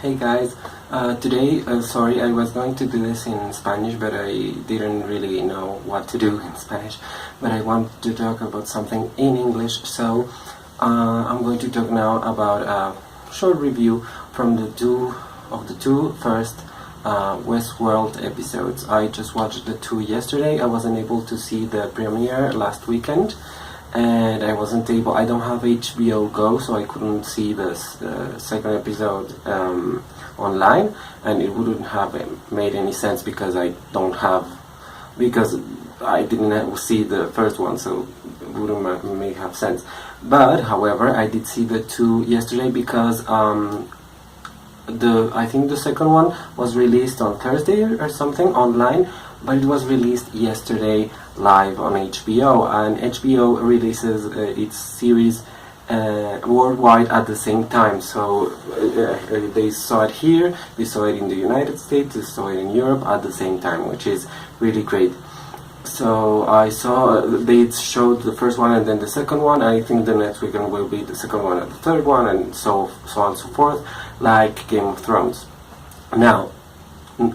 Hey guys, today, sorry, I was going to do this in Spanish, but I didn't really know what to do in Spanish. But I want to talk about something in English, so I'm going to talk now about a short review from the two first Westworld episodes. I just watched the two yesterday. I wasn't able to see the premiere last weekend, and I don't have HBO Go, so I couldn't see this second episode online, and it wouldn't have made any sense because I didn't see the first one, so it wouldn't make have sense. But however, I did see the two yesterday because I think the second one was released on Thursday or something online, but it was released yesterday live on HBO, and HBO releases its series worldwide at the same time. So they saw it here, they saw it in the United States, they saw it in Europe at the same time, which is really great. So I saw they showed the first one and then the second one. I think the next weekend will be the second one and the third one, and so on and so forth, like Game of Thrones. Now,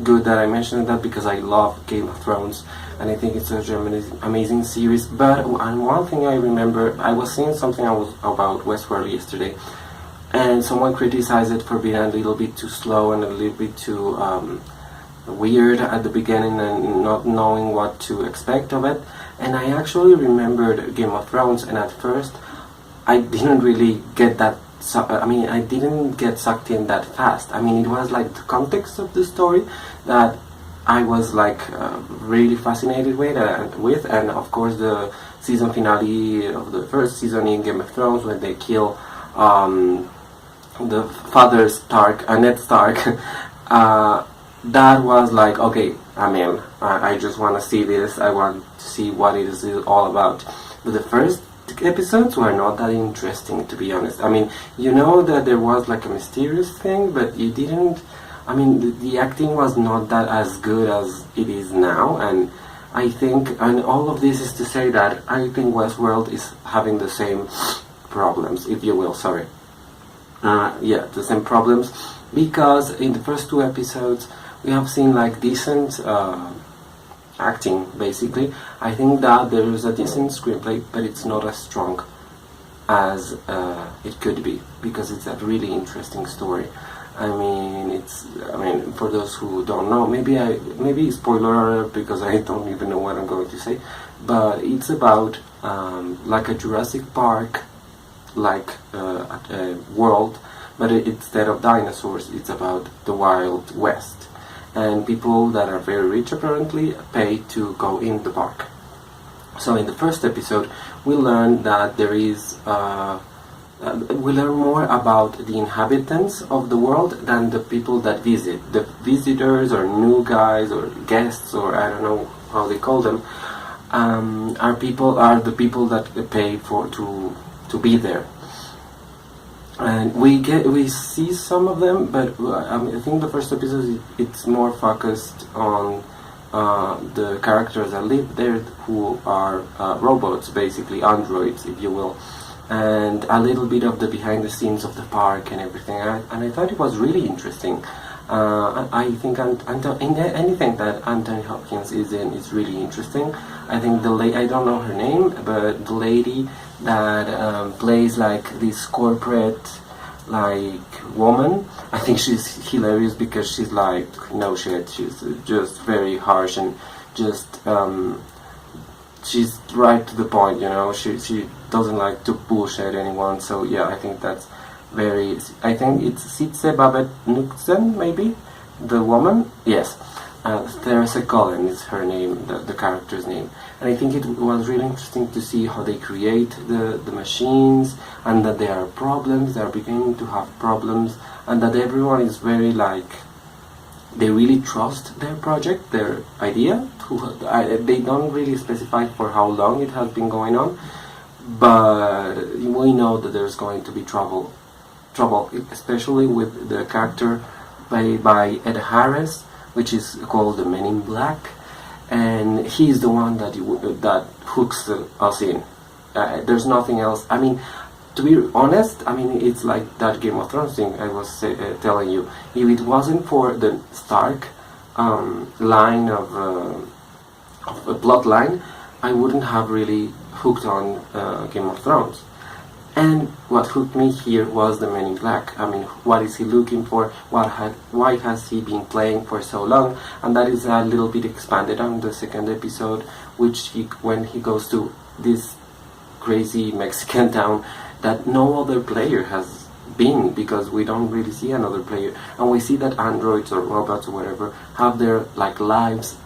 good that I mentioned that because I love Game of Thrones and I think it's such an amazing series. But one thing I remember, I was seeing something about Westworld yesterday, and someone criticized it for being a little bit too slow and a little bit too weird at the beginning and not knowing what to expect of it. And I actually remembered Game of Thrones, and at first I didn't really get that. I didn't get sucked in that fast. It was like the context of the story that I was like really fascinated with, and of course the season finale of the first season in Game of Thrones when they kill the father Stark, Ned Stark. That was like, okay, I just want to see this. I want to see what it is all about. But the first episodes were not that interesting, to be honest. You know that there was like a mysterious thing, but you didn't. The acting was not that as good as it is now, and I think, and all of this is to say that I think Westworld is having the same problems, if you will. Sorry. The same problems, because in the first two episodes we have seen like decent acting, basically. I think that there is a decent screenplay, but it's not as strong as it could be, because it's a really interesting story. For those who don't know, maybe spoiler alert, because I don't even know what I'm going to say, but it's about like a Jurassic Park like world, but instead of dinosaurs, it's about the Wild West. And people that are very rich apparently pay to go in the park. So in the first episode, we learn that there is we learn more about the inhabitants of the world than the people that visit. The visitors or new guys or guests, or I don't know how they call them, are the people that pay to be there. And we see some of them, but I think the first episode it's more focused on the characters that live there, who are robots, basically androids, if you will, and a little bit of the behind the scenes of the park and everything. And I thought it was really interesting. I think anything that Anthony Hopkins is in is really interesting. I think I don't know her name, but the lady that plays like this corporate like woman, I think she's hilarious, because she's like no shit. She's just very harsh and just she's right to the point. She doesn't like to bullshit anyone. So yeah, I think that's very. I think it's Sitze Babette Nixon, maybe the woman. Yes. Theresa Cullen is her name, the character's name. And I think it was really interesting to see how they create the machines, and that there are problems, they are beginning to have problems, and that everyone is very like, they really trust their project, their idea. They don't really specify for how long it has been going on, but we know that there's going to be trouble, especially with the character played by Ed Harris, which is called the Men in Black, and he's the one that hooks us in. There's nothing else. to be honest, I mean, it's like that Game of Thrones thing I was telling you. If it wasn't for the Stark line of a plot line, I wouldn't have really hooked on Game of Thrones. And what hooked me here was the Man in Black. I mean, what is he looking for? Why has he been playing for so long? And that is a little bit expanded on the second episode, when he goes to this crazy Mexican town that no other player has been, because we don't really see another player, and we see that androids or robots or whatever have their like lives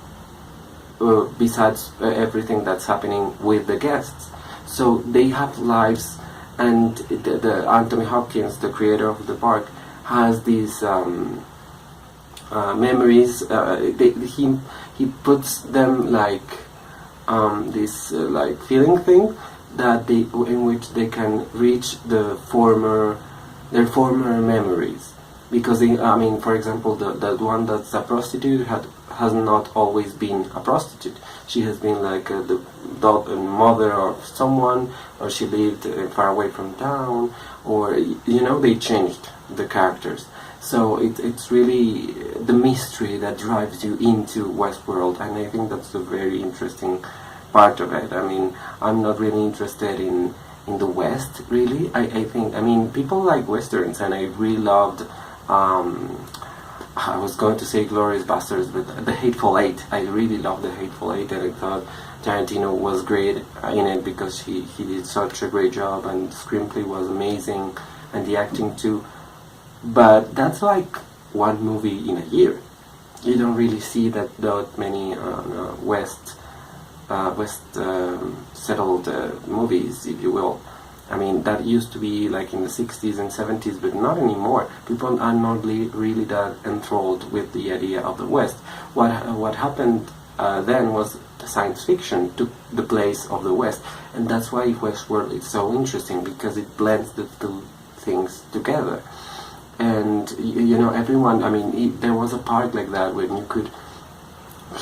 besides everything that's happening with the guests. So they have lives, and the Anthony Hopkins, the creator of the park, has these memories. He puts them like this like feeling thing that in which they can reach their former memories, because I mean, for example, the one that's a prostitute has not always been a prostitute. She has been like the mother of someone, or she lived far away from town, or they changed the characters. So it's really the mystery that drives you into Westworld, and I think that's a very interesting part of it. I mean, I'm not really interested in the West, really. I think, I mean, people like Westerns, and I really loved, I was going to say Glorious Bastards, but The Hateful Eight. I really loved The Hateful Eight, and I thought Tarantino was great in it because he did such a great job, and the screenplay was amazing, and the acting too. But that's like one movie in a year. You don't really see that many West settled movies, if you will. I mean, that used to be like in the 60s and 70s, but not anymore. People are not really that enthralled with the idea of the West. What happened then was the science fiction took the place of the West, and that's why Westworld is so interesting, because it blends the two things together. And everyone, I mean, there was a part like that when you could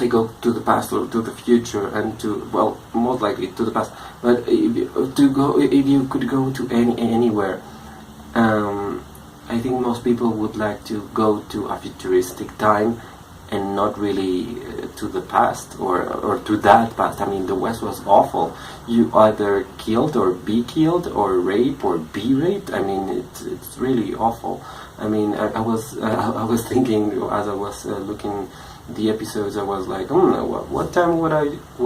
go to the past or to the future, and most likely to the past, but if you could go to anywhere, I think most people would like to go to a futuristic time and not really to the past or to that past. I mean, the West was awful. You either killed or be killed, or rape or be raped. I mean, it's really awful. I mean, I was thinking as I was looking the episodes, I was like, what time would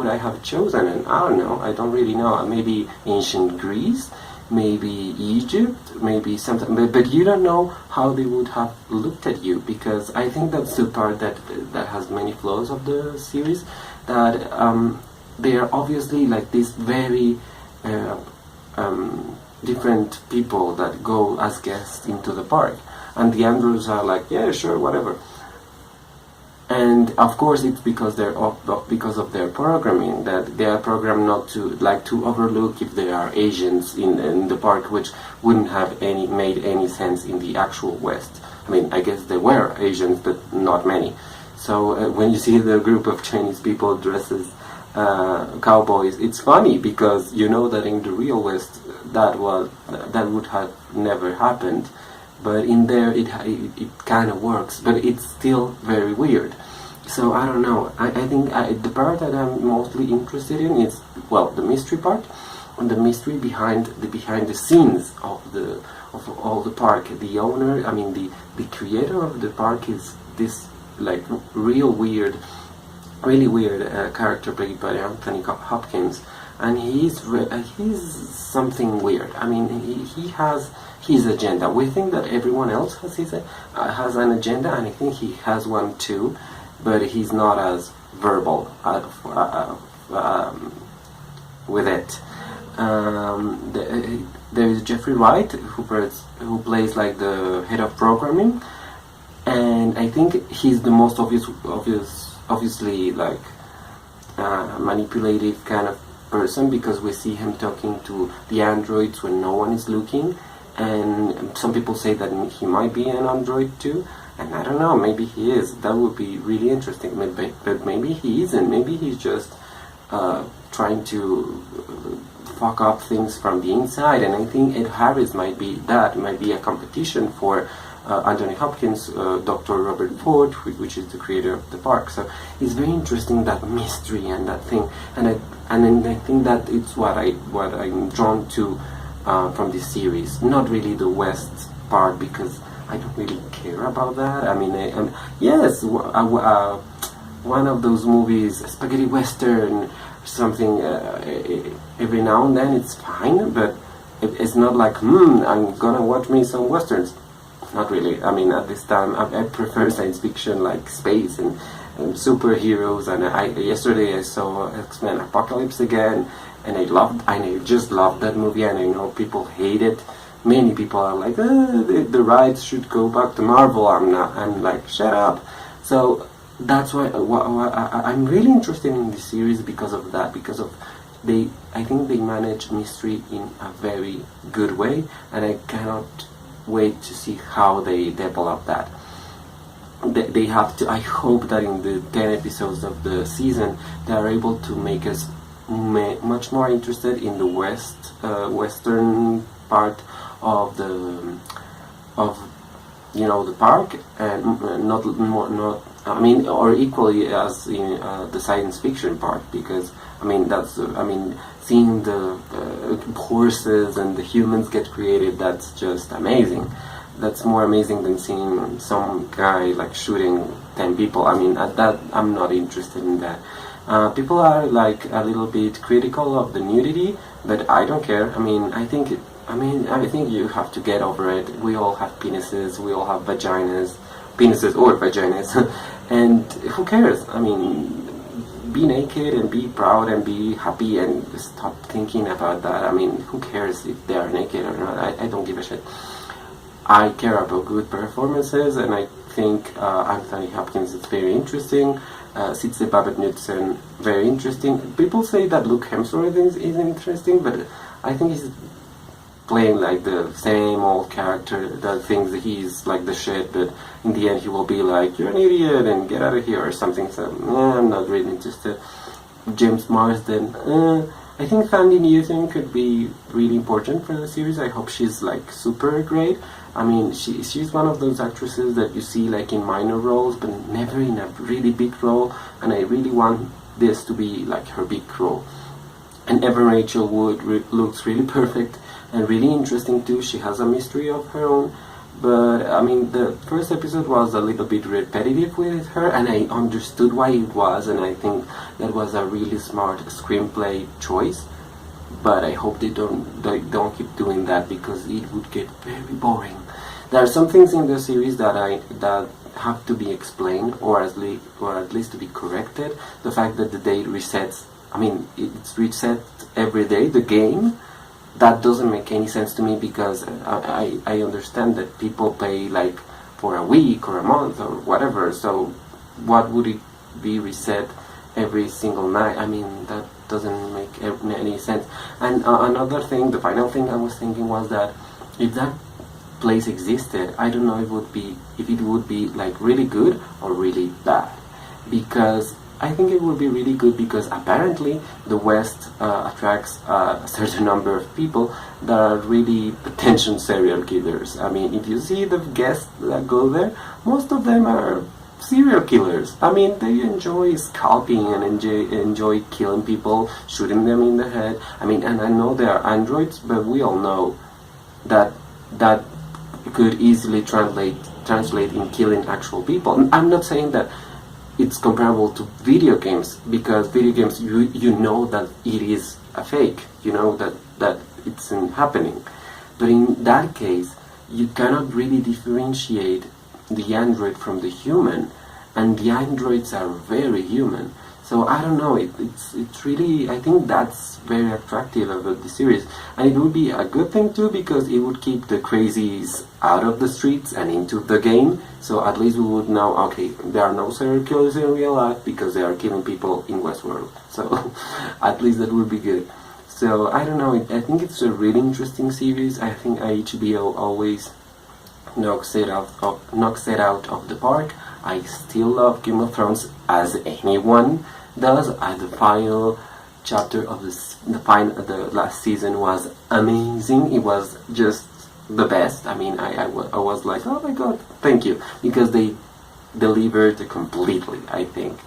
I have chosen? And I don't know. I don't really know. Maybe ancient Greece, maybe Egypt, maybe something. But you don't know how they would have looked at you, because I think that's the part that has many flaws of the series. That they are obviously like these very different people that go as guests into the park, and the androids are like, yeah, sure, whatever. And of course, it's because of their programming, that they are programmed not to overlook if there are Asians in the park, which wouldn't have made any sense in the actual West. I mean, I guess there were Asians, but not many. So when you see the group of Chinese people dressed as cowboys, it's funny, because you know that in the real West that would have never happened. But in there, it kind of works, but it's still very weird. So I don't know. I think the part that I'm mostly interested in is, the mystery part, and the mystery behind the scenes of all the park. The owner, I mean the creator of the park, is this like really weird character played by Anthony Hopkins, and he's something weird. I mean, he has his agenda. We think that everyone else has an agenda, and I think he has one too, but he's not as verbal with it. There is Jeffrey Wright, who plays like the head of programming, and I think he's the most obviously like manipulative kind of person, because we see him talking to the androids when no one is looking. And some people say that he might be an android too, and I don't know, maybe he is. That would be really interesting. But maybe he isn't. Maybe he's just trying to fuck up things from the inside. And I think Ed Harris might be a competition for Anthony Hopkins, Dr. Robert Ford, which is the creator of the park. So it's very interesting, that mystery and that thing, and I think that it's what I'm drawn to from this series. Not really the West part, because I don't really care about that. I mean, yes, one of those movies, spaghetti western, something, every now and then it's fine, but it's not like, I'm gonna watch me some westerns. Not really. I mean, at this time, I prefer science fiction, like space and superheroes. And yesterday I saw X-Men Apocalypse again, and I just loved that movie. And I know people hate it. Many people are like, the rights should go back to Marvel. I'm like, shut up. So that's why I'm really interested in this series, because of that. Because of I think they manage mystery in a very good way, and I cannot wait to see how they develop that. They have to. I hope that in the 10 episodes of the season, they are able to make us much more interested in the western part of the park, and not. I mean, or equally as in the science fiction part, because seeing the horses and the humans get created, that's just amazing. That's more amazing than seeing some guy like shooting 10 people. I mean, at that, I'm not interested in that. People are like a little bit critical of the nudity, but I don't care. I think you have to get over it. We all have penises, we all have penises or vaginas, and who cares? I mean, be naked and be proud and be happy and stop thinking about that. I mean, who cares if they are naked or not? I don't give a shit. I care about good performances, and I think Anthony Hopkins is very interesting. Sitze Babette Knudsen, very interesting. People say that Luke Hemsworth is interesting, but I think he's playing like the same old character that thinks that he's like the shit, but in the end he will be like, you're an idiot and get out of here or something. So I'm not really interested. James Marsden, I think Thandie Newton could be really important for the series. I hope she's like super great. I mean, she's one of those actresses that you see like in minor roles, but never in a really big role, and I really want this to be like her big role. And Evan Rachel Wood looks really perfect and really interesting too. She has a mystery of her own, but I mean, the first episode was a little bit repetitive with her, and I understood why it was, and I think that was a really smart screenplay choice. But I hope they don't keep doing that, because it would get very boring. There are some things in the series that have to be explained, or at least to be corrected. The fact that the day resets, it's reset every day, the game, that doesn't make any sense to me, because I understand that people pay like for a week or a month or whatever, so what would it be reset every single night? I mean, that doesn't make any sense. And another thing, the final thing I was thinking was that if that place existed, I don't know if it would be like really good or really bad, because I think it would be really good, because apparently the West attracts a certain number of people that are really potential serial killers. I mean, if you see the guests that go there, most of them are serial killers. I mean, they enjoy scalping and enjoy killing people, shooting them in the head. I mean, and I know they are androids, but we all know that could easily translate in killing actual people. I'm not saying that it's comparable to video games, because video games, you know that it is a fake, you know that it's happening. But in that case, you cannot really differentiate the android from the human, and the androids are very human. So I don't know, it's really, I think that's very attractive about the series, and it would be a good thing too, because it would keep the crazies out of the streets and into the game. So at least we would know, okay, there are no serial killers in real life because they are killing people in Westworld. So at least that would be good. So I don't know, I think it's a really interesting series. I think HBO always knocks it out of the park. I still love Game of Thrones, as anyone does. The final chapter of the last season was amazing. It was just the best. I mean, I was like, oh my god, thank you, because they delivered completely, I think.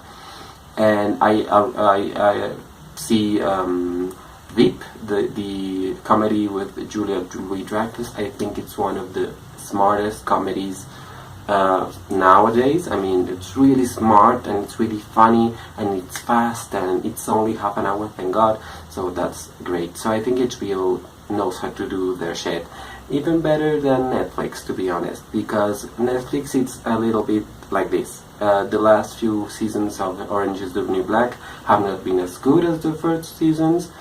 And I see VIP, the comedy with Julia Louis-Dreyfus. I think it's one of the smartest comedies nowadays. I mean, it's really smart and it's really funny and it's fast and it's only half an hour, thank God. So that's great. So I think HBO knows how to do their shit even better than Netflix, to be honest, because Netflix, it's a little bit like this. The last few seasons of Orange is the New Black have not been as good as the first seasons.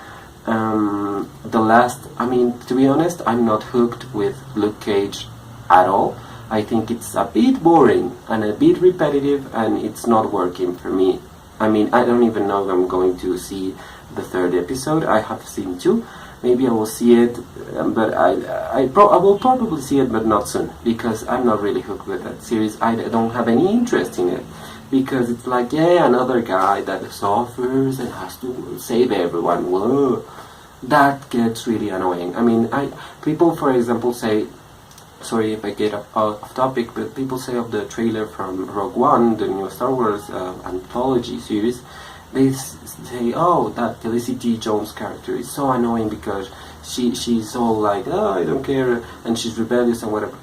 I mean, to be honest, I'm not hooked with Luke Cage at all. I think it's a bit boring and a bit repetitive, and it's not working for me. I mean, I don't even know if I'm going to see the third episode. I have seen 2. Maybe I will see it, but I will probably see it, but not soon, because I'm not really hooked with that series. I don't have any interest in it, because it's like, yeah, another guy that suffers and has to save everyone. Whoa, that gets really annoying. I mean, people, for example, say, sorry if I get off topic, but people say of the trailer from Rogue One, the new Star Wars anthology series, they say, oh, that Felicity Jones character is so annoying because she's all like, oh, I don't care, and she's rebellious and whatever.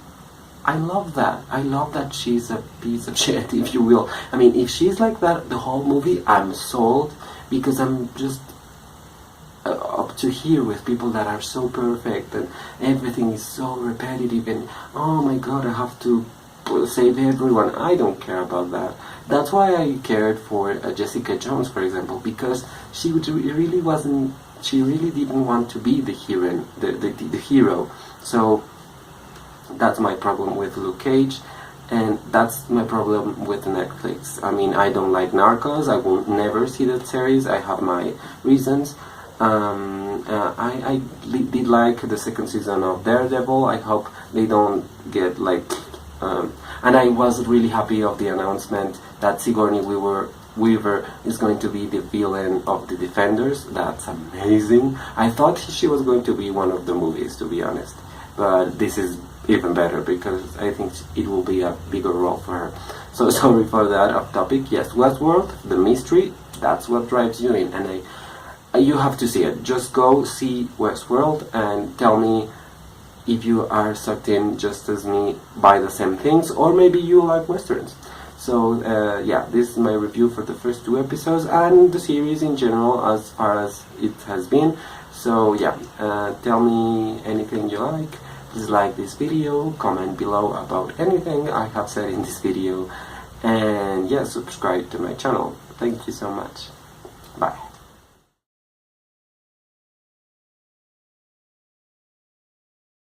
I love that. I love that she's a piece of shit, if you will. I mean, if she's like that the whole movie, I'm sold, because I'm just up to here with people that are so perfect and everything is so repetitive and oh my god, I have to save everyone. I don't care about that. That's why I cared for Jessica Jones, for example, because she really wasn't. She really didn't want to be the hero, the hero. So that's my problem with Luke Cage, and that's my problem with Netflix. I mean, I don't like Narcos. I will never see that series. I have my reasons. I did like the second season of Daredevil. I hope they don't get like. And I was really happy of the announcement that Sigourney Weaver is going to be the villain of the Defenders. That's amazing. I thought she was going to be one of the movies, to be honest, but this is even better because I think it will be a bigger role for her. So sorry for that off topic. Yes, Westworld, the mystery, that's what drives you in, and you have to see it. Just go see Westworld and tell me if you are sucked in just as me by the same things, or maybe you like westerns. So yeah, this is my review for the first 2 episodes and the series in general as far as it has been. So yeah, tell me anything you like. Please like this video, comment below about anything I have said in this video, and yeah, subscribe to my channel. Thank you so much. Bye.